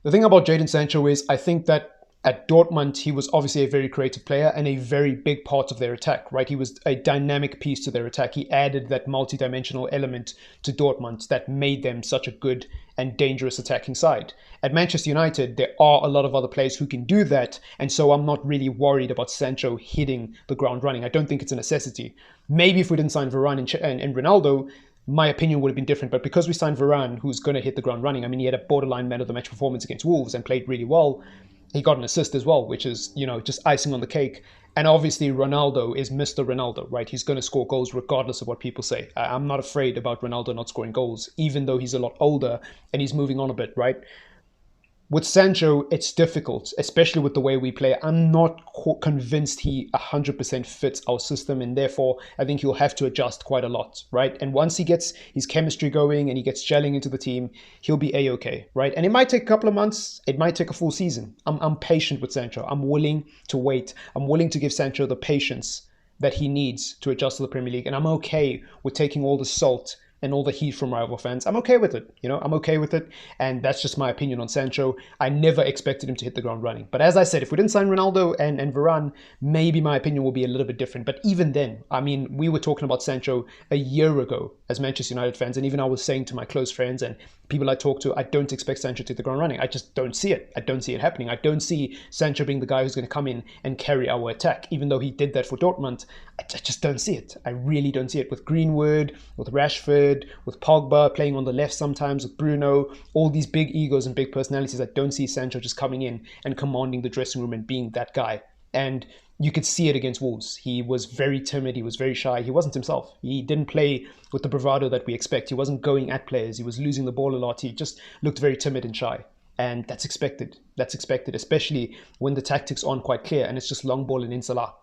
The thing about Jadon Sancho is I think that at Dortmund, he was obviously a very creative player and a very big part of their attack, right? He was a dynamic piece to their attack. He added that multi-dimensional element to Dortmund that made them such a good and dangerous attacking side. At Manchester United, there are a lot of other players who can do that, and so I'm not really worried about Sancho hitting the ground running. I don't think it's a necessity. Maybe if we didn't sign Varane and Ronaldo, my opinion would have been different. But because we signed Varane, who's going to hit the ground running, I mean, he had a borderline man of the match performance against Wolves and played really well. He got an assist as well, which is, just icing on the cake. And obviously, Ronaldo is Mr. Ronaldo, right? He's going to score goals regardless of what people say. I'm not afraid about Ronaldo not scoring goals, even though he's a lot older and he's moving on a bit, right? With Sancho, it's difficult, especially with the way we play. I'm not convinced he 100% fits our system, and therefore I think he'll have to adjust quite a lot, right? And once he gets his chemistry going and he gets gelling into the team, he'll be A-okay, right? And it might take a couple of months, it might take a full season. I'm patient with Sancho. I'm willing to wait. I'm willing to give Sancho the patience that he needs to adjust to the Premier League, and I'm okay with taking all the salt and all the heat from rival fans. I'm okay with it. I'm okay with it. And that's just my opinion on Sancho. I never expected him to hit the ground running. But as I said, if we didn't sign Ronaldo and Varane, maybe my opinion will be a little bit different. But even then, I mean, we were talking about Sancho a year ago as Manchester United fans. And even I was saying to my close friends and people I talk to, I don't expect Sancho to hit the ground running. I just don't see it. I don't see it happening. I don't see Sancho being the guy who's going to come in and carry our attack. Even though he did that for Dortmund, I just don't see it. I really don't see it. With Greenwood, with Rashford, with Pogba playing on the left sometimes, with Bruno, all these big egos and big personalities, I don't see Sancho just coming in and commanding the dressing room and being that guy. And you could see it against Wolves. He was very timid. He was very shy. He wasn't himself. He didn't play with the bravado that we expect. He wasn't going at players. He was losing the ball a lot. He just looked very timid and shy. And that's expected. That's expected, especially when the tactics aren't quite clear and it's just long ball and in Salah.